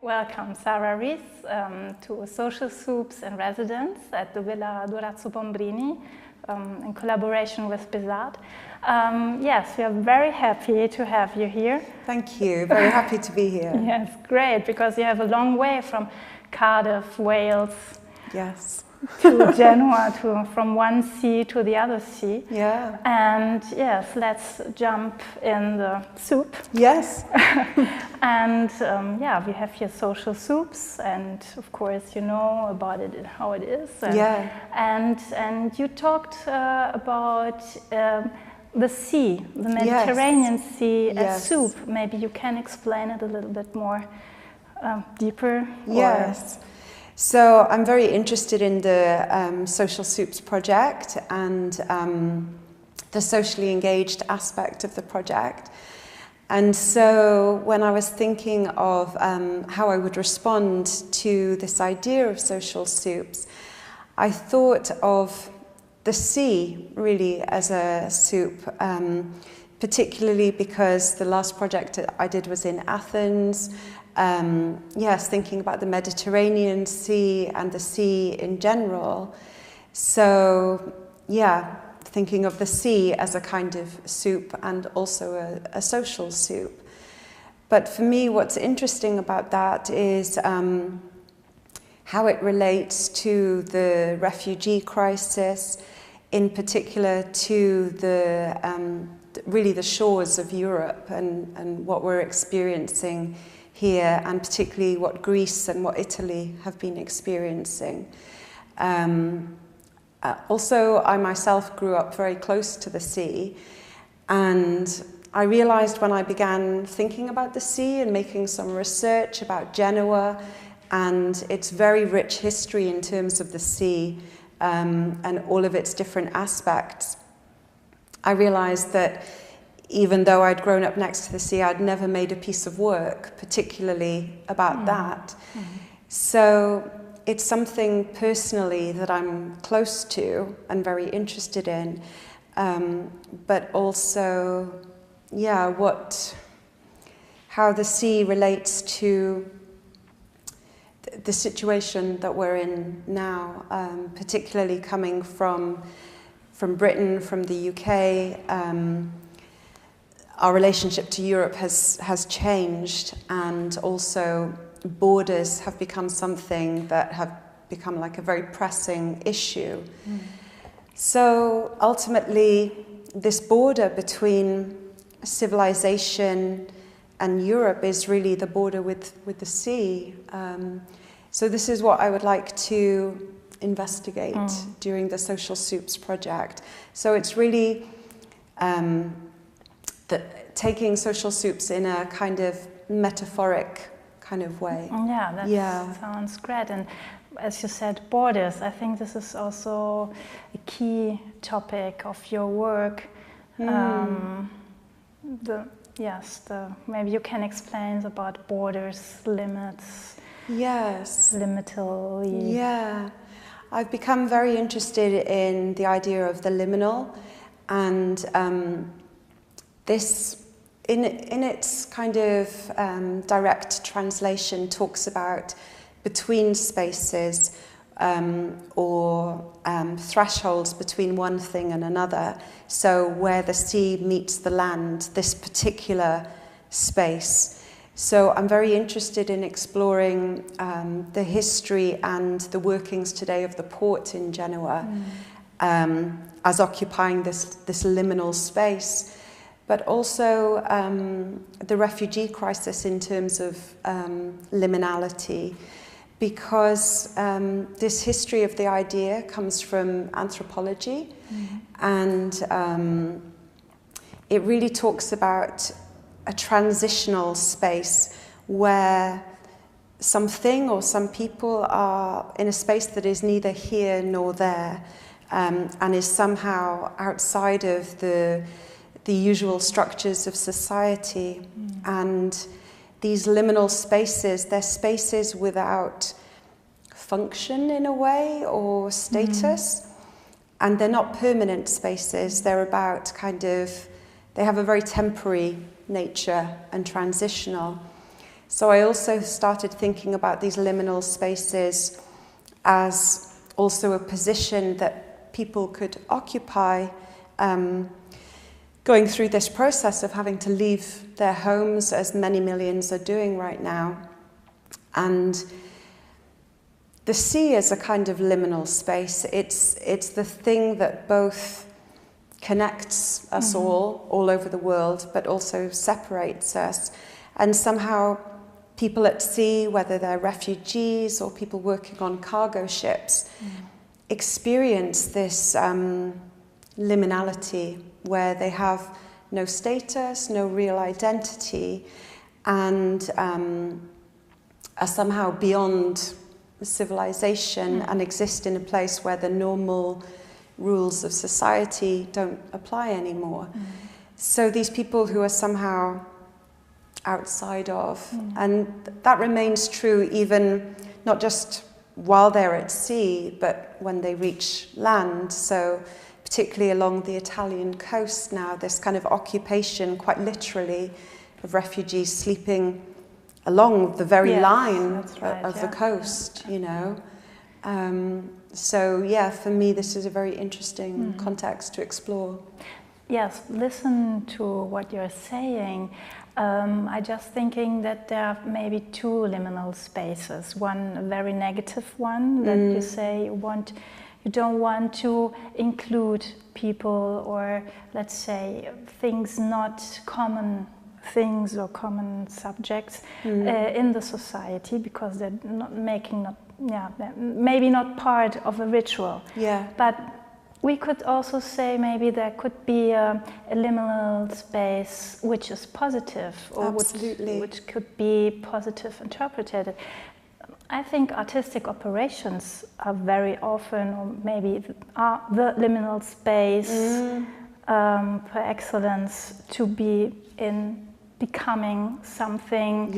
Welcome, Sara Rees, to Social Soups in Residence at the Villa Durazzo Bombrini in collaboration with BizArt. Yes, we are very happy to have you here. Thank you, very happy to be here. Yes, great, because you have a long way from Cardiff, Wales. Yes. To Genoa, from one sea to the other sea. Yeah. And yes, let's jump in the soup. Yes. And yeah, we have here social soups, and of course you know about it, how it is. And, yeah. And you talked about the sea, the Mediterranean Sea as soup. Maybe you can explain it a little bit more deeper. Yes. So I'm very interested in the Social Soups project and the socially engaged aspect of the project. And so when I was thinking of how I would respond to this idea of social soups, I thought of the sea really as a soup, particularly because the last project I did was in Athens. Yes, thinking about the Mediterranean Sea and the sea in general. So, yeah, thinking of the sea as a kind of soup and also a social soup. But for me, what's interesting about that is how it relates to the refugee crisis, in particular to the really the shores of Europe and what we're experiencing here, and particularly what Greece and what Italy have been experiencing. Also, I myself grew up very close to the sea, and I realized when I began thinking about the sea and making some research about Genoa and its very rich history in terms of the sea and all of its different aspects, I realized that even though I'd grown up next to the sea, I'd never made a piece of work particularly about that. So it's something personally that I'm close to and very interested in, but also, yeah, how the sea relates to the situation that we're in now, particularly coming from Britain, from the UK. Our relationship to Europe has changed, and also borders have become something that have become like a very pressing issue. So ultimately, this border between civilization and Europe is really the border with the sea. So this is what I would like to investigate during the Social Soups project. So it's really taking social soups in a kind of metaphoric kind of way. Yeah, that sounds great. And as you said, borders, I think this is also a key topic of your work. Maybe you can explain about borders, limits. Yes. Liminally. Yeah. I've become very interested in the idea of the liminal, and this, in its kind of direct translation, talks about between spaces or thresholds between one thing and another. So where the sea meets the land, this particular space. So I'm very interested in exploring the history and the workings today of the port in Genoa as occupying this liminal space. But also the refugee crisis in terms of liminality, because this history of the idea comes from anthropology, and it really talks about a transitional space where something or some people are in a space that is neither here nor there, and is somehow outside of the usual structures of society. And these liminal spaces, they're spaces without function in a way or status, and they're not permanent spaces. They're about they have a very temporary nature and transitional. So I also started thinking about these liminal spaces as also a position that people could occupy, going through this process of having to leave their homes, as many millions are doing right now. And the sea is a kind of liminal space. It's the thing that both connects us all over the world, but also separates us. And somehow people at sea, whether they're refugees or people working on cargo ships, experience this liminality where they have no status, no real identity, and are somehow beyond civilization and exist in a place where the normal rules of society don't apply anymore. So these people who are somehow outside of, and that remains true even not just while they're at sea, but when they reach land. So particularly along the Italian coast now, this kind of occupation, quite literally, of refugees sleeping along the very line of the coast, you know. So yeah, for me this is a very interesting context to explore. Yes, listen to what you're saying. I just thinking that there are maybe two liminal spaces. One, a very negative one, that you say you don't want to include people, or let's say things not common things or common subjects in the society, because they're not making maybe not part of a ritual. But we could also say maybe there could be a liminal space which is positive, or which could be positive interpreted. I think artistic operations are very often, or maybe are the liminal space per excellence, to be in becoming something,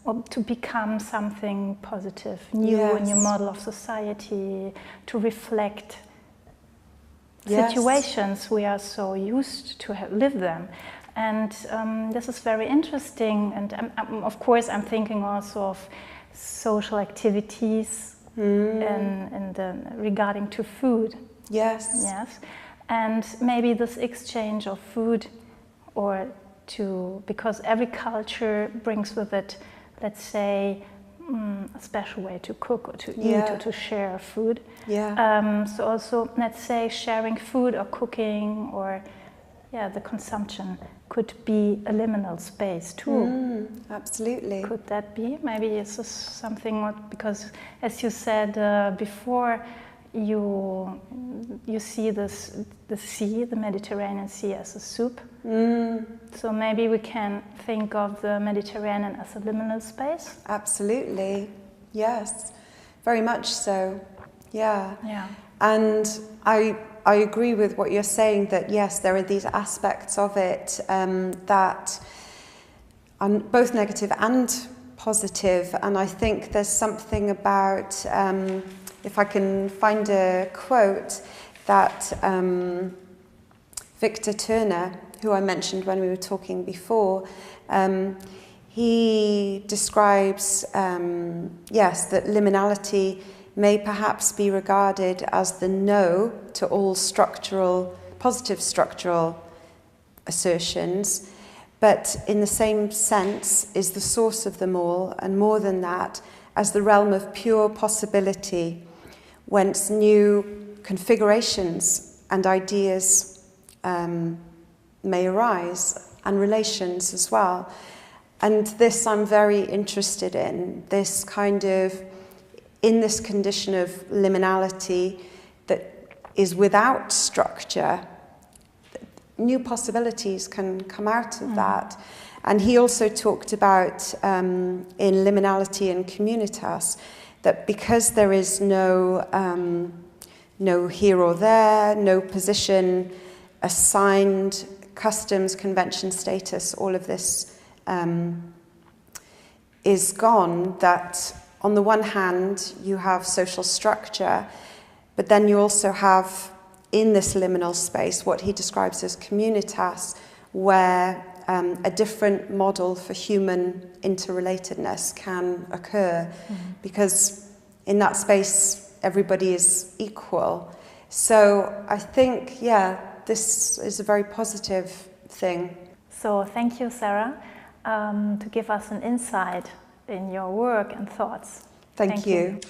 or to become something positive, new, a new model of society, to reflect situations we are so used to live them. And this is very interesting, and of course I'm thinking also of social activities regarding to food. And maybe this exchange of food, or because every culture brings with it, let's say, a special way to cook or to eat or to share food. So also, let's say, sharing food or cooking, or the consumption could be a liminal space too. Absolutely. Could that be? Maybe it's just something, because as you said before, you see the sea, the Mediterranean Sea, as a soup. So maybe we can think of the Mediterranean as a liminal space. Absolutely, yes, very much so. And I agree with what you're saying, that yes, there are these aspects of it that are both negative and positive. And I think there's something about, if I can find a quote, that Victor Turner, who I mentioned when we were talking before, he describes, that liminality may perhaps be regarded as the no to all positive structural assertions, but in the same sense is the source of them all, and more than that, as the realm of pure possibility, whence new configurations and ideas may arise, and relations as well. And this I'm very interested in, this kind of, in this condition of liminality that is without structure, new possibilities can come out of that. And he also talked about, in Liminality and Communitas, that because there is no here or there, no position assigned, customs, convention status, all of this is gone, that on the one hand you have social structure, but then you also have in this liminal space what he describes as communitas, where a different model for human interrelatedness can occur, because in that space everybody is equal. So I think, yeah, this is a very positive thing. So thank you, Sara, to give us an insight in your work and thoughts. Thank you.